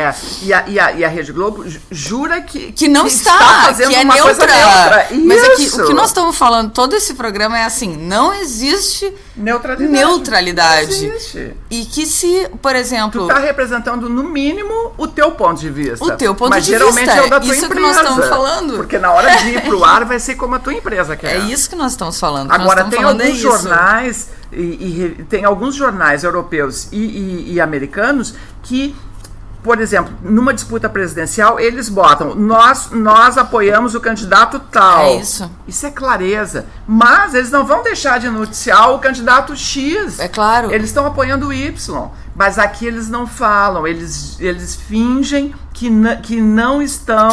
Speaker 1: E a Rede Globo jura que
Speaker 2: não
Speaker 1: que
Speaker 2: está
Speaker 1: fazendo
Speaker 2: que é
Speaker 1: uma
Speaker 2: neutra.
Speaker 1: coisa neutra.
Speaker 2: Mas o que nós estamos falando, todo esse programa é assim, não existe neutralidade.
Speaker 1: Não existe.
Speaker 2: E que se, por exemplo...
Speaker 1: Tu tá representando, no mínimo, o teu ponto de vista.
Speaker 2: O teu ponto
Speaker 1: mas
Speaker 2: de
Speaker 1: geralmente
Speaker 2: vista.
Speaker 1: É o da tua
Speaker 2: isso
Speaker 1: empresa.
Speaker 2: Que nós estamos falando.
Speaker 1: Porque na hora de ir pro ar vai ser como a tua empresa quer.
Speaker 2: É isso que nós estamos falando.
Speaker 1: Agora, tem alguns jornais... tem alguns jornais europeus e americanos que, por exemplo, numa disputa presidencial, eles botam, nós apoiamos o candidato tal.
Speaker 2: É isso.
Speaker 1: Isso é clareza. Mas eles não vão deixar de noticiar o candidato X.
Speaker 2: É claro.
Speaker 1: Eles estão apoiando o Y. Mas aqui eles não falam. Eles fingem que não estão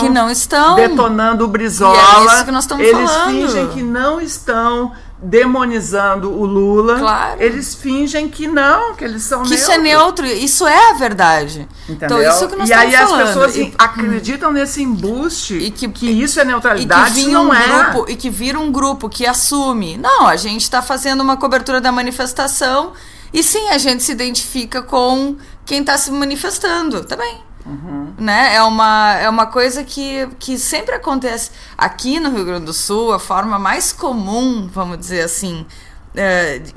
Speaker 1: detonando o Brizola.
Speaker 2: E é isso que nós estamos falando.
Speaker 1: Eles fingem que não estão demonizando o Lula.
Speaker 2: Claro.
Speaker 1: Eles fingem que não, que eles são neutros.
Speaker 2: Isso é neutro, isso é a verdade.
Speaker 1: Entendeu?
Speaker 2: Então, isso que nós
Speaker 1: e aí
Speaker 2: estamos falando.
Speaker 1: as pessoas acreditam nesse embuste
Speaker 2: e
Speaker 1: que isso é neutralidade,
Speaker 2: e que
Speaker 1: não
Speaker 2: e que vira um grupo que assume. Não, a gente está fazendo uma cobertura da manifestação e sim, a gente se identifica com quem está se manifestando. Tá bem. Né? É uma coisa que sempre acontece aqui no Rio Grande do Sul. A forma mais comum, vamos dizer assim,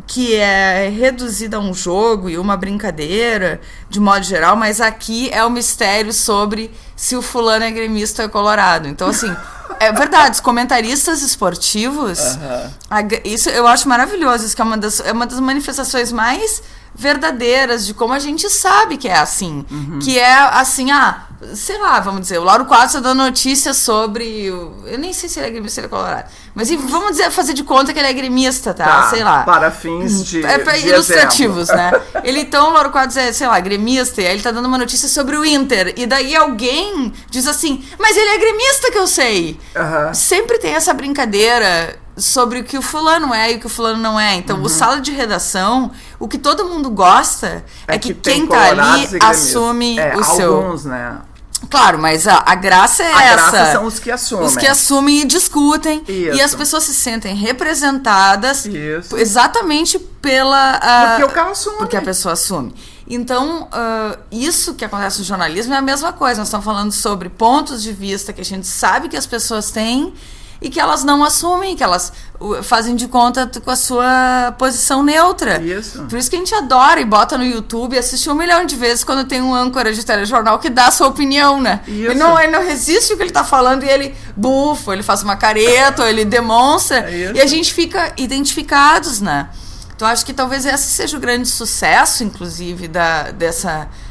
Speaker 2: que é reduzida a um jogo e uma brincadeira de modo geral, mas aqui é o mistério sobre se o fulano é gremista ou é colorado. Então, assim, é verdade, os comentaristas esportivos, isso eu acho maravilhoso. Isso que é uma das manifestações mais verdadeiras de como a gente sabe que é assim. Que é assim, sei lá, vamos dizer, o Lauro Quadros dando notícia sobre eu nem sei se ele é gremista ou ele é colorado, mas vamos dizer, fazer de conta que ele é gremista, tá? Sei lá.
Speaker 1: Para fins de
Speaker 2: ilustrativos,
Speaker 1: exemplo.
Speaker 2: Né? Então, o Lauro Quadros é, sei lá, gremista, e aí ele tá dando uma notícia sobre o Inter, e daí alguém diz assim, mas ele é gremista, que eu sei. Sempre tem essa brincadeira sobre o que o fulano é e o que o fulano não é. Então, o sala de redação, o que todo mundo gosta é que quem tá ali assume o seu...
Speaker 1: Alguns, né?
Speaker 2: Claro, mas a graça é essa.
Speaker 1: A graça são os que assumem.
Speaker 2: Os que assumem e discutem.
Speaker 1: Isso.
Speaker 2: E as pessoas se sentem representadas exatamente
Speaker 1: porque o cara assume.
Speaker 2: Porque a pessoa assume. Então, isso que acontece no jornalismo é a mesma coisa. Nós estamos falando sobre pontos de vista que a gente sabe que as pessoas têm e que elas não assumem, que elas fazem de conta com a sua posição neutra.
Speaker 1: Isso.
Speaker 2: Por isso que a gente adora e bota no YouTube e assiste 1 milhão de vezes quando tem um âncora de telejornal que dá a sua opinião, né?
Speaker 1: Isso.
Speaker 2: Ele não resiste o que ele tá falando e ele bufa, ele faz uma careta, ou ele demonstra, e a gente fica identificados, né? Então, acho que talvez esse seja o grande sucesso, inclusive,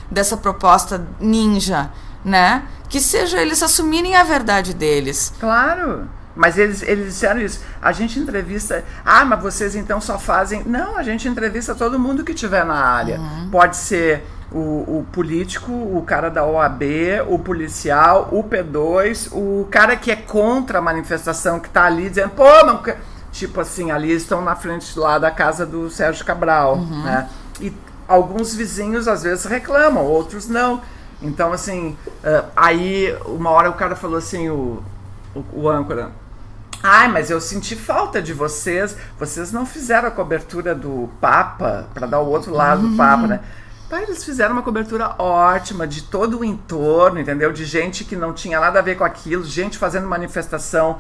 Speaker 2: dessa proposta ninja, né? Que seja eles assumirem a verdade deles.
Speaker 1: Claro. Mas eles disseram isso. A gente entrevista... mas vocês então só fazem... Não, a gente entrevista todo mundo que estiver na área. Pode ser o político, o cara da OAB, o policial, o P2, o cara que é contra a manifestação, que está ali dizendo... não... Tipo assim, ali estão na frente lá da casa do Sérgio Cabral. Né? E alguns vizinhos às vezes reclamam, outros não. Então, assim... aí, uma hora o cara falou assim, o âncora... mas eu senti falta de vocês. Vocês não fizeram a cobertura do Papa, para dar o outro lado do Papa, né? Eles fizeram uma cobertura ótima de todo o entorno, entendeu? De gente que não tinha nada a ver com aquilo, gente fazendo manifestação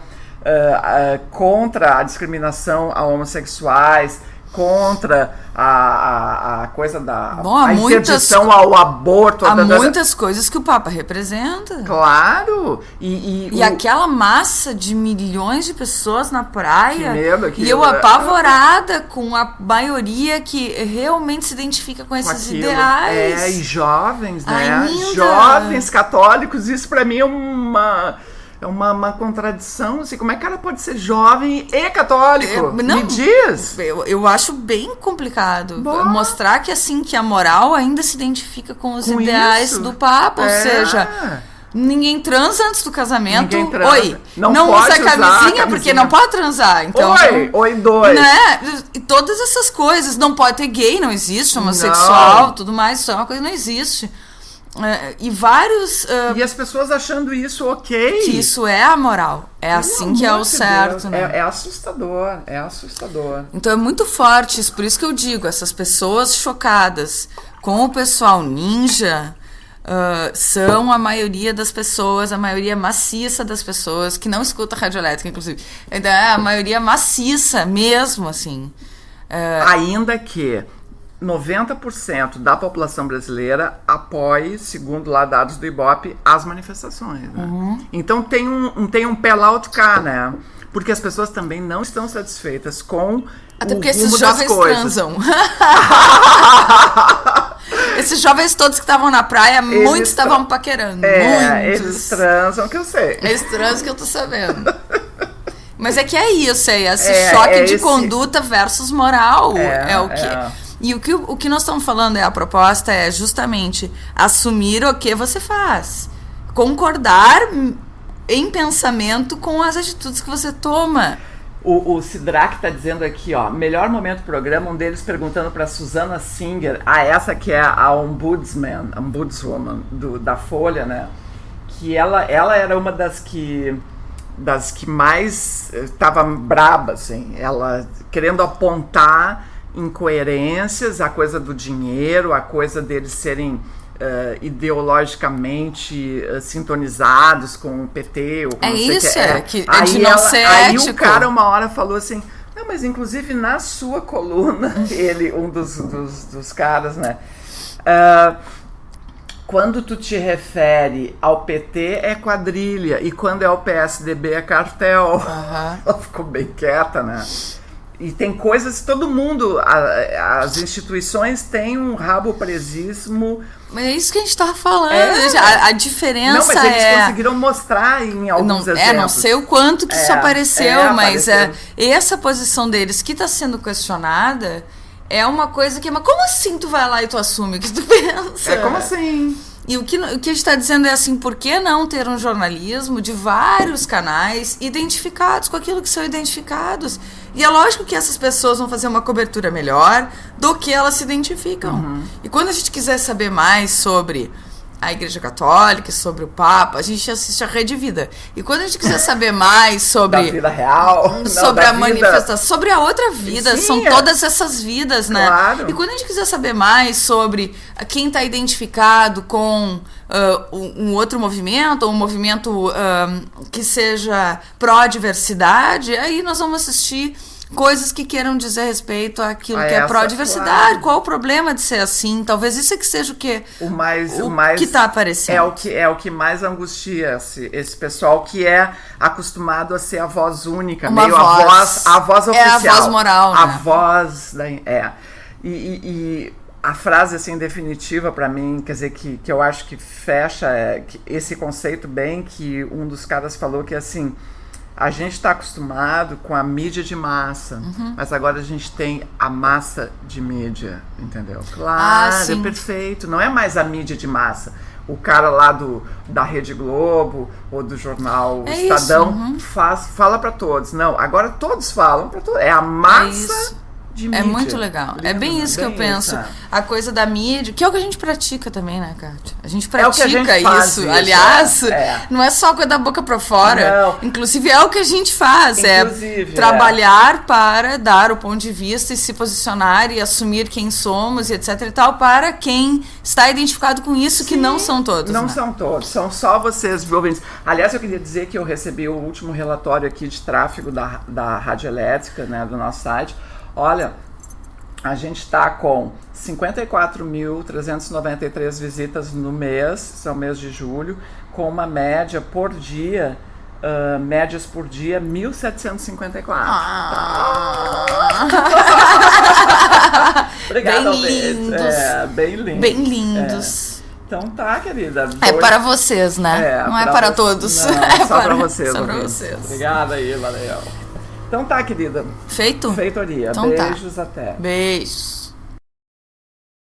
Speaker 1: contra a discriminação a homossexuais, contra a coisa da interdição ao aborto.
Speaker 2: Há muitas coisas que o Papa representa.
Speaker 1: Claro!
Speaker 2: E aquela massa de milhões de pessoas na praia.
Speaker 1: Que medo,
Speaker 2: e eu apavorada com a maioria que realmente se identifica com esses ideais.
Speaker 1: E jovens, né?
Speaker 2: Ainda.
Speaker 1: Jovens católicos, isso pra mim é uma contradição, assim, como é que ela pode ser jovem e católico? Me diz!
Speaker 2: Eu acho bem complicado mostrar que, assim, que a moral ainda se identifica com os ideais do Papa, ou seja, ninguém transa antes do casamento. Não usa camisinha porque não pode transar. Então,
Speaker 1: oi, dois.
Speaker 2: Né? E todas essas coisas, não pode ter gay, não existe, homossexual, tudo mais, isso é uma coisa que não existe. E vários...
Speaker 1: E as pessoas achando isso ok.
Speaker 2: Que isso é a moral. É assim que é o certo, né?
Speaker 1: É assustador, é assustador.
Speaker 2: Então é muito forte isso. Por isso que eu digo, essas pessoas chocadas com o pessoal ninja... são a maioria das pessoas, a maioria maciça das pessoas que não escuta rádio elétrica, inclusive. Então, é a maioria maciça mesmo, assim.
Speaker 1: Ainda que 90% da população brasileira apoie, segundo lá dados do Ibope, as manifestações. Né? Então tem um pé lá outro cá, né? Porque as pessoas também não estão satisfeitas com
Speaker 2: até
Speaker 1: o
Speaker 2: porque
Speaker 1: rumo
Speaker 2: esses
Speaker 1: das
Speaker 2: jovens
Speaker 1: coisas.
Speaker 2: transam. Esses jovens todos que estavam na praia, muitos estavam paquerando. Muitos.
Speaker 1: Eles transam, que eu sei.
Speaker 2: Eles transam que eu tô sabendo. Mas é que é isso, esse choque de conduta versus moral. É o que... E o que nós estamos falando, a proposta é justamente assumir o que você faz. Concordar em pensamento com as atitudes que você toma.
Speaker 1: O Sidraque está dizendo aqui, ó, melhor momento do programa, um deles perguntando para Susana Singer, essa que é a ombudswoman da Folha, né? Que ela era uma das que mais estava braba, assim, ela querendo apontar incoerências, a coisa do dinheiro, a coisa deles serem ideologicamente sintonizados com o PT ou com
Speaker 2: é
Speaker 1: não sei
Speaker 2: isso,
Speaker 1: que
Speaker 2: é de não ser
Speaker 1: aí
Speaker 2: ético.
Speaker 1: O cara uma hora falou assim, não, mas inclusive na sua coluna, ele, um dos caras, né, quando tu te refere ao PT é quadrilha e quando é ao PSDB é cartel. Ela ficou bem quieta, né? E tem coisas, todo mundo, as instituições têm um rabo presíssimo.
Speaker 2: Mas é isso que a gente estava falando. A diferença
Speaker 1: não, mas eles conseguiram mostrar em alguns exemplos.
Speaker 2: Não sei o quanto que isso apareceu, mas
Speaker 1: apareceu.
Speaker 2: Essa posição deles que está sendo questionada é uma coisa que... Mas como assim tu vai lá e tu assume o que tu pensa?
Speaker 1: Como assim?
Speaker 2: E o que a gente está dizendo é assim, por que não ter um jornalismo de vários canais identificados com aquilo que são identificados? E é lógico que essas pessoas vão fazer uma cobertura melhor do que elas se identificam. E quando a gente quiser saber mais sobre a Igreja Católica, sobre o Papa, a gente assiste a Rede Vida. E quando a gente quiser saber mais sobre...
Speaker 1: Da vida real.
Speaker 2: Sobre a manifestação, sobre a outra vida. Sim, são todas essas vidas, né?
Speaker 1: Claro.
Speaker 2: E quando a gente quiser saber mais sobre quem está identificado com um outro movimento, ou um movimento que seja pró-diversidade, aí nós vamos assistir coisas que queiram dizer respeito àquilo que é pró-diversidade. Claro. Qual o problema de ser assim? Talvez isso é que seja o que está aparecendo.
Speaker 1: É o que mais angustia esse pessoal que é acostumado a ser a voz única,
Speaker 2: a
Speaker 1: voz oficial.
Speaker 2: É a voz moral, né?
Speaker 1: A voz e a frase assim definitiva para mim, quer dizer, que eu acho que fecha esse conceito bem, que um dos caras falou que assim, a gente está acostumado com a mídia de massa, mas agora a gente tem a massa de mídia, entendeu? Claro, é perfeito. Não é mais a mídia de massa. O cara lá da Rede Globo ou do jornal Estadão fala para todos. Não, agora todos falam para todos. É a massa de mídia.
Speaker 2: É muito legal. É bem isso que eu penso. A coisa da mídia, que é o que a gente pratica também, né, Kátia? A gente pratica isso. Aliás, não é só coisa da boca pra fora. Não. Inclusive, é o que a gente faz. Trabalhar para dar o ponto de vista e se posicionar e assumir quem somos e etc e tal, para quem está identificado com isso, que não são todos.
Speaker 1: Não
Speaker 2: né?
Speaker 1: são todos. São só vocês, ouvintes. Aliás, eu queria dizer que eu recebi o último relatório aqui de tráfego da Rádio Elétrica, né, do nosso site. Olha, a gente está com 54.393 visitas no mês, esse é o mês de julho, com uma média por dia, médias por dia, 1.754. Obrigada,
Speaker 2: bem lindos.
Speaker 1: Bem lindos.
Speaker 2: Bem lindos.
Speaker 1: Então tá, querida.
Speaker 2: É para vocês, né? Não é para todos.
Speaker 1: Não,
Speaker 2: é
Speaker 1: só para vocês.
Speaker 2: Só para vocês.
Speaker 1: Obrigada aí, valeu. Então tá, querida.
Speaker 2: Feito?
Speaker 1: Feitoria.
Speaker 2: Então
Speaker 1: Beijos, até.
Speaker 2: Beijos.